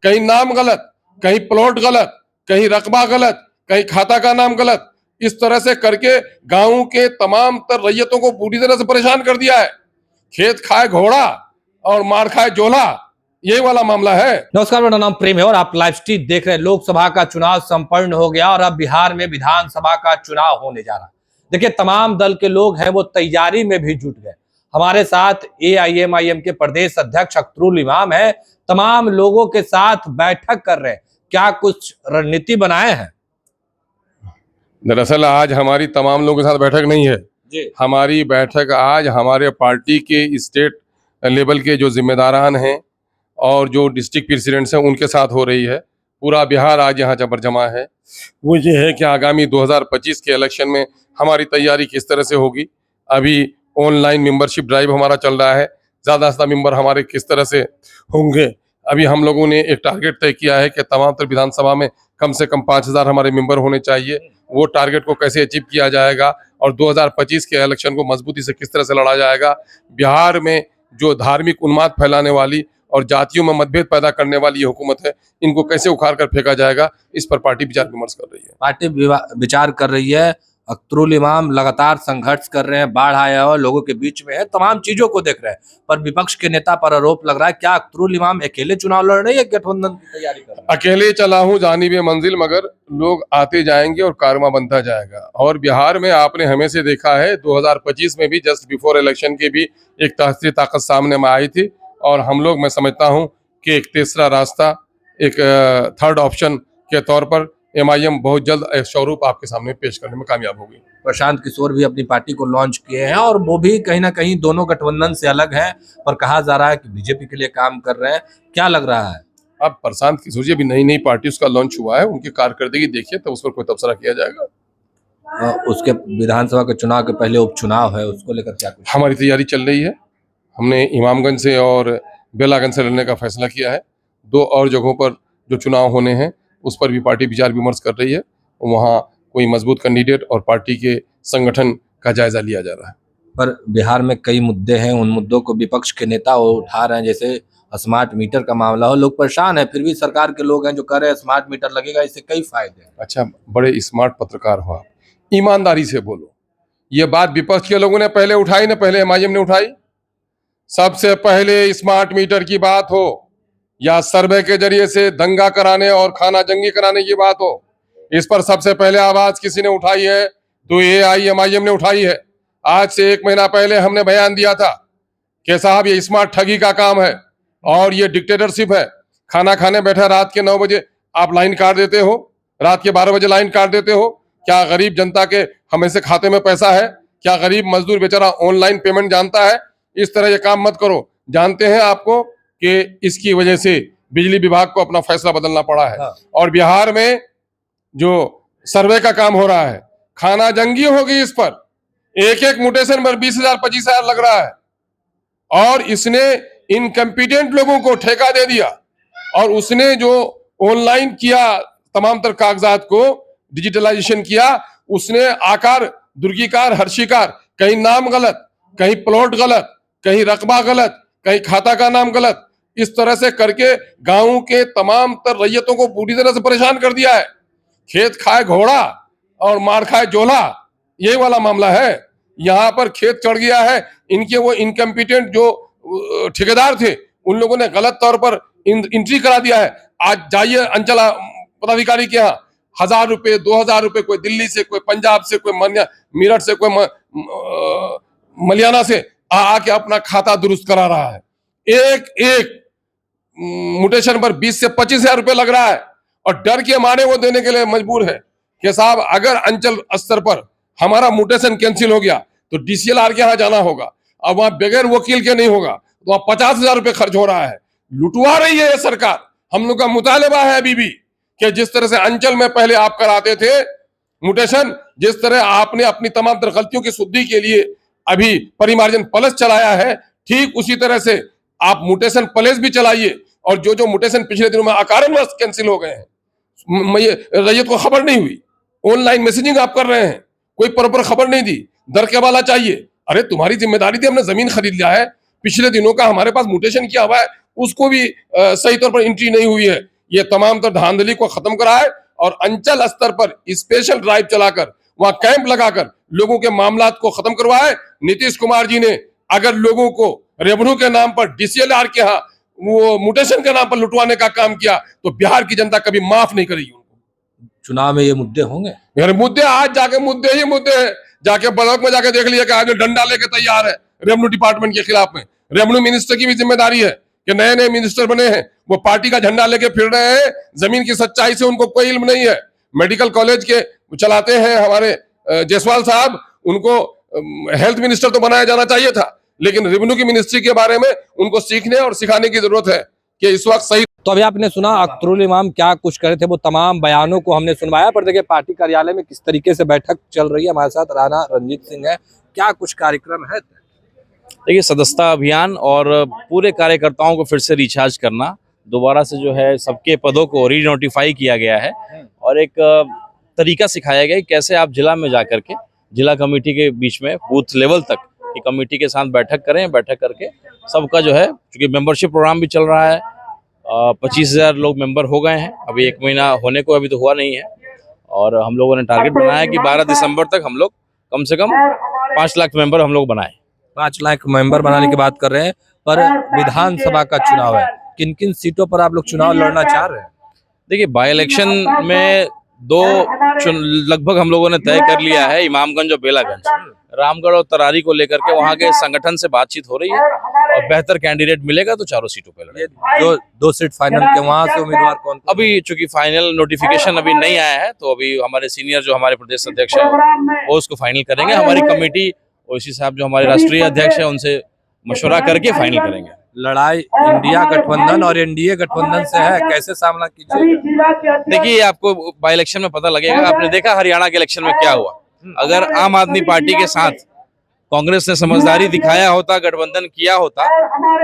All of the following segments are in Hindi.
कहीं नाम गलत, कहीं प्लॉट गलत, कहीं रकबा गलत, कहीं खाता का नाम गलत, इस तरह से करके गांव के तमाम तर रैयतों को पूरी तरह से परेशान कर दिया है। खेत खाए घोड़ा और मार खाए जोला, यही वाला मामला है। नमस्कार, मेरा नाम प्रेम है और आप लाइव स्ट्रीट देख रहे हैं। लोकसभा का चुनाव संपन्न हो गया और अब बिहार में विधानसभा का चुनाव होने जा रहा है। देखिए, तमाम दल के लोग हैं वो तैयारी में भी जुट गए। हमारे साथ AIMIM के प्रदेश अध्यक्ष अख्तरुल इमाम है, तमाम लोगों के साथ बैठक कर रहे हैं। क्या कुछ रणनीति बनाए हैं? दरअसल आज हमारी तमाम लोगों के साथ बैठक नहीं है जी। हमारी बैठक आज हमारे पार्टी के स्टेट लेवल के जो जिम्मेदारान हैं और जो डिस्ट्रिक्ट प्रेसिडेंट्स हैं उनके साथ हो रही है। पूरा बिहार आज यहाँ जबर जमा है। वो ये है कि आगामी 2025 के इलेक्शन में हमारी तैयारी किस तरह से होगी। अभी ऑनलाइन मेंबरशिप ड्राइव हमारा चल रहा है, ज़्यादा से ज़्यादा मेंबर हमारे किस तरह से होंगे। अभी हम लोगों ने एक टारगेट तय किया है कि तमाम तर विधानसभा में कम से कम 5000 हमारे मेंबर होने चाहिए। वो टारगेट को कैसे अचीव किया जाएगा और 2025 के इलेक्शन को मजबूती से किस तरह से लड़ा जाएगा। बिहार में जो धार्मिक उन्माद फैलाने वाली और जातियों में मतभेद पैदा करने वाली ये हुकूमत है, इनको कैसे उखाड़ कर फेंका जाएगा, इस पर पार्टी विचार विमर्श कर रही है। पार्टी विचार कर रही है। अख्तरुल इमाम लगातार संघर्ष कर रहे हैं, बाढ़ आया हुआ लोगों के बीच में है, तमाम चीजों को देख रहे हैं, पर विपक्ष के नेता पर आरोप लग रहा है क्या अख्तरुल इमाम अकेले चुनाव लड़ रहे हैं, गठबंधन की तैयारी कर रहे हैं? अकेले चला हूं जानिबे मंजिल, मगर लोग आते जाएंगे और कारवां बनता जाएगा। और बिहार में आपने हमेशा देखा है 2025 में भी जस्ट बिफोर इलेक्शन की भी एक ताकती ताकत सामने में आई थी और हम लोग, मैं समझता हूं कि एक तीसरा रास्ता, एक थर्ड ऑप्शन के तौर पर MIM बहुत जल्द एक स्वरूप आपके सामने पेश करने में कामयाब होगी। प्रशांत किशोर भी अपनी पार्टी को लॉन्च किए हैं और वो भी कहीं ना कहीं दोनों गठबंधन से अलग है, पर कहा जा रहा है कि बीजेपी के लिए काम कर रहे हैं। क्या लग रहा है? अब प्रशांत किशोर जी अभी नई पार्टी उसका लॉन्च हुआ है, उनकी कारकर्दगी देखिए तो उस पर कोई तबसरा किया जाएगा। उसके विधानसभा के चुनाव के पहले उपचुनाव है, उसको लेकर क्या कुछ? हमारी तैयारी चल रही है। हमने इमामगंज से और बेलागंज से लड़ने का फैसला किया है। 2 और जगहों पर जो चुनाव होने हैं उस पर भी पार्टी विचार विमर्श कर रही है। वहाँ कोई मजबूत कैंडिडेट और पार्टी के संगठन का जायजा लिया जा रहा है। पर बिहार में कई मुद्दे हैं, उन मुद्दों को विपक्ष के नेता उठा रहे हैं, जैसे स्मार्ट मीटर का मामला हो। लोग परेशान हैं, फिर भी सरकार के लोग हैं जो कह रहे हैं स्मार्ट मीटर लगेगा, इससे कई फायदे हैं। अच्छा, बड़े स्मार्ट पत्रकार हो आप, ईमानदारी से बोलो। ये बात विपक्ष के लोगों ने पहले उठाई ना, पहले MIM ने उठाई। सबसे पहले स्मार्ट मीटर की बात हो या सर्वे के जरिए से दंगा कराने और खाना जंगी कराने की बात हो, इस पर सबसे पहले आवाज किसी ने उठाई है तो AIMIM ने उठाई है। आज से 1 महीना पहले हमने बयान दिया था कि साहब ये स्मार्ट ठगी का काम है और ये डिक्टेटरशिप है। खाना खाने बैठे रात के 9 बजे आप लाइन काट देते हो, रात के 12 बजे लाइन काट देते हो। क्या गरीब जनता के हमेशा खाते में पैसा है? क्या गरीब मजदूर बेचारा ऑनलाइन पेमेंट जानता है? इस तरह ये काम मत करो। जानते हैं आपको कि इसकी वजह से बिजली विभाग को अपना फैसला बदलना पड़ा है। और बिहार में जो सर्वे का काम हो रहा है, खाना जंगी होगी। इस पर एक म्यूटेशन पर 20,000 25,000 लग रहा है और इसने इनकम्पिटेंट लोगों को ठेका दे दिया और उसने जो ऑनलाइन किया, तमाम तर कागजात को डिजिटलाइजेशन किया, उसने आकार दुर्गीकार हर्षिकार, कहीं नाम गलत, कहीं प्लॉट गलत, कहीं रकबा गलत, कहीं खाता का नाम गलत, इस तरह से करके गांव के तमाम तर रैयतों को पूरी तरह से परेशान कर दिया है। खेत खाए घोड़ा और मार खाए जोला, यही वाला मामला है। यहाँ पर खेत चढ़ गया है। इनके वो इनकम्पिटेंट जो ठेकेदार थे उन लोगों ने गलत तौर पर एंट्री करा दिया है। आज जाइए अंचल पदाधिकारी के यहाँ 1000 रुपये 2000 रुपये, कोई दिल्ली से, कोई पंजाब से, कोई मेरठ से, कोई मलियाना से आके अपना खाता दुरुस्त करा रहा है। एक म्यूटेशन पर 20 से 25,000 रुपये लग रहा है और डर के मारे वो देने के लिए मजबूर है कि साहब अगर अंचल स्तर पर हमारा म्यूटेशन कैंसिल हो गया तो DCLR के यहाँ जाना होगा। अब वहां बगैर वकील के नहीं होगा, तो वहां 50,000 रुपये खर्च हो रहा है। लुटवा रही है ये सरकार। हम लोग का मुतालबा है अभी भी कि जिस तरह से अंचल में पहले आप कराते थे म्यूटेशन, जिस तरह आपने अपनी तमाम तरह गलतियों की शुद्धि के लिए अभी परिमार्जन प्लस चलाया है, ठीक उसी तरह से आप म्यूटेशन प्लस भी चलाइए। और जो म्यूटेशन पिछले दिनों में अकारणवश कैंसिल हो गए हैं, रैयत को खबर नहीं हुई, ऑनलाइन मैसेजिंग आप कर रहे हैं, कोई प्रॉपर खबर नहीं दी, दर के वाला चाहिए। अरे तुम्हारी जिम्मेदारी थी, हमने जमीन खरीद लिया है, पिछले दिनों का हमारे पास म्यूटेशन किया हुआ है, उसको भी सही तौर पर एंट्री नहीं हुई है। ये तमाम तो धांधली को खत्म कराए और अंचल स्तर पर स्पेशल ड्राइव चलाकर वहां कैंप लगाकर लोगों के मामलात को खत्म करवाए। नीतीश कुमार जी ने अगर लोगों को रेवेन्यू के नाम पर डीसीएलआर के यहाँ वो म्यूटेशन के नाम पर लुटवाने का काम किया तो बिहार की जनता कभी माफ नहीं करेगी उनको। चुनाव में ये मुद्दे होंगे? यार मुद्दे आज जाके मुद्दे ही मुद्दे हैं। जाके ब्लॉक में जाके देख लिया कि आज डंडा लेके तैयार है रेवेन्यू डिपार्टमेंट के खिलाफ में। रेवेन्यू मिनिस्टर की भी जिम्मेदारी है कि नए नए मिनिस्टर बने हैं, वो पार्टी का झंडा लेके फिर रहे हैं, जमीन की सच्चाई से उनको कोई इल्म नहीं है। मेडिकल कॉलेज के चलाते हैं हमारे जायसवाल साहब, उनको हेल्थ मिनिस्टर तो बनाया जाना चाहिए था, लेकिन रेवेन्यू की मिनिस्ट्री के बारे में उनको सीखने और सिखाने की जरूरत है कि इस वक्त सही। तो अभी आपने सुना अख्तरुल इमाम क्या कुछ करे थे, वो तमाम बयानों को हमने सुनवाया। पर देखिए पार्टी कार्यालय में किस तरीके से बैठक चल रही है। हमारे साथ राणा रंजीत सिंह है, क्या कुछ कार्यक्रम है? देखिए सदस्यता अभियान और पूरे कार्यकर्ताओं को फिर से रिचार्ज करना, दोबारा से जो है सबके पदों को रीनोटिफाई किया गया है और एक तरीका सिखाया गया है कैसे आप जिला में जाकर के जिला कमेटी के बीच में बूथ लेवल तक की कमेटी के साथ बैठक करें। बैठक करके सबका जो है, क्योंकि मेंबरशिप प्रोग्राम भी चल रहा है, 25,000 लोग मेंबर हो गए हैं, अभी 1 महीना होने को अभी तो हुआ नहीं है। और हम लोगों ने टारगेट बनाया कि 12 दिसंबर तक हम लोग कम से कम 5 लाख मेंबर हम लोग बनाए। 5 लाख मेंबर बनाने की बात कर रहे हैं, पर विधानसभा का चुनाव है, किन किन सीटों पर आप लोग चुनाव लड़ना चाह रहे हैं? देखिए बाई इलेक्शन में 2 लगभग हम लोगों ने तय कर लिया है, इमामगंज और बेलागंज। रामगढ़ और तरारी को लेकर के वहाँ के संगठन से बातचीत हो रही है और बेहतर कैंडिडेट मिलेगा तो चारों सीटों पे लड़ेंगे। जो 2 सीट फाइनल के वहाँ से उम्मीदवार कौन? अभी चूंकि फाइनल नोटिफिकेशन अभी नहीं आया है, तो अभी हमारे सीनियर जो हमारे प्रदेश अध्यक्ष है वो उसको फाइनल करेंगे। हमारी कमेटी ओवैसी साहब जो हमारे राष्ट्रीय अध्यक्ष है उनसे मशवरा करके फाइनल करेंगे। लड़ाई इंडिया गठबंधन और एनडीए गठबंधन से है, कैसे सामना कीजिएगा? देखिए आपको बाई इलेक्शन में पता लगेगा। आपने देखा हरियाणा के इलेक्शन में क्या हुआ। अगर आम आदमी पार्टी के साथ कांग्रेस ने समझदारी दिखाया होता, गठबंधन किया होता,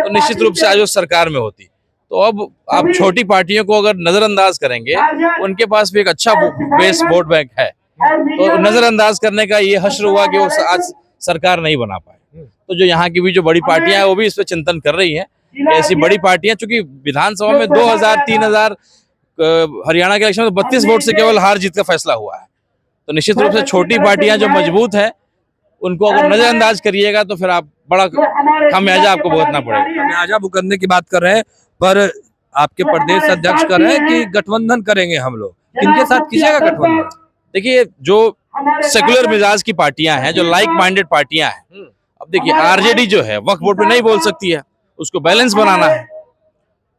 तो निश्चित रूप से आज वो सरकार में होती। तो अब आप छोटी पार्टियों को अगर नजरअंदाज करेंगे, उनके पास भी एक अच्छा बेस वोट बैंक है, तो नजरअंदाज करने का ये हश्र हुआ कि वो आज सरकार नहीं बना पाए। तो जो यहाँ की भी जो बड़ी पार्टियां हैं वो भी इस पर चिंतन कर रही हैं। ऐसी बड़ी पार्टियां, चूंकि विधानसभा में 2,000-3,000 हरियाणा के इलेक्शन में 32 वोट से केवल हार जीत का फैसला हुआ है, तो निश्चित रूप से छोटी पार्टियां जो मजबूत है उनको अगर नजरअंदाज करिएगा तो फिर आप बड़ा खामियाजा आपको भुगतना पड़ेगा। खामियाजा भुगतने की बात कर रहे हैं, पर आपके प्रदेश अध्यक्ष कर रहे हैं कि गठबंधन करेंगे हम लोग, किनके साथ कीजिएगा गठबंधन? देखिए जो सेकुलर मिजाज की पार्टियां हैं, जो लाइक माइंडेड पार्टियां हैं, अब देखिए आरजेडी जो है वक्फ बोर्ड पे नहीं बोल सकती है, उसको बैलेंस बनाना है।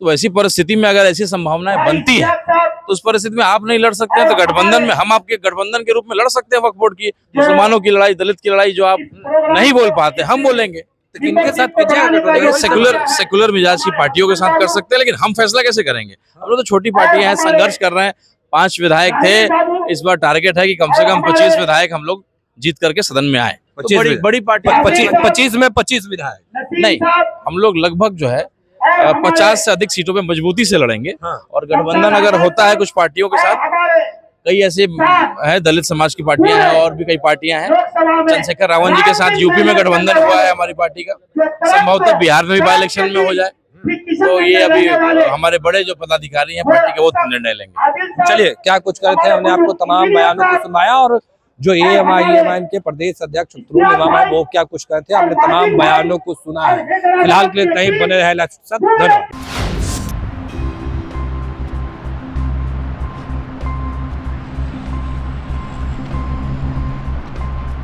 तो ऐसी परिस्थिति में अगर ऐसी संभावनाएं बनती है तो उस परिस्थिति में आप नहीं लड़ सकते हैं, तो गठबंधन में हम आपके गठबंधन के रूप में लड़ सकते हैं। वक्फ बोर्ड की, मुसलमानों की लड़ाई, दलित की लड़ाई जो आप नहीं बोल पाते हम बोलेंगे। तो किनके साथ कीजिएगा? सेकुलर मिजाज की पार्टियों के साथ कर सकते हैं, लेकिन हम फैसला कैसे करेंगे? हम लोग तो छोटी पार्टियां हैं, संघर्ष कर रहे हैं। 5 विधायक थे, इस बार टारगेट है कि कम से कम 25 विधायक हम लोग जीत करके सदन में आए। तो बड़ी पार्टी 25 में 25 विधायक नहीं, हम लोग लगभग जो है 50 से अधिक सीटों पे मजबूती से लड़ेंगे। और गठबंधन अगर होता है कुछ पार्टियों के साथ, कई ऐसे है दलित समाज की पार्टियां हैं और भी कई पार्टियां हैं। चंद्रशेखर रावत जी के साथ यूपी में गठबंधन हुआ है हमारी पार्टी का, संभवतः बिहार में भी बाई इलेक्शन में हो जाए। तो ये अभी हमारे बड़े जो पदाधिकारी हैं पार्टी के वो निर्णय लेंगे। चलिए क्या कुछ करे थे, हमने आपको तमाम बयानों को सुनाया, और जो एएमआईएम के प्रदेश अध्यक्ष अख्तरुल इमाम है वो क्या कुछ कहते हैं, हमने तमाम बयानों को सुना है। फिलहाल के लिए कहीं बने रहे। धन्यवाद।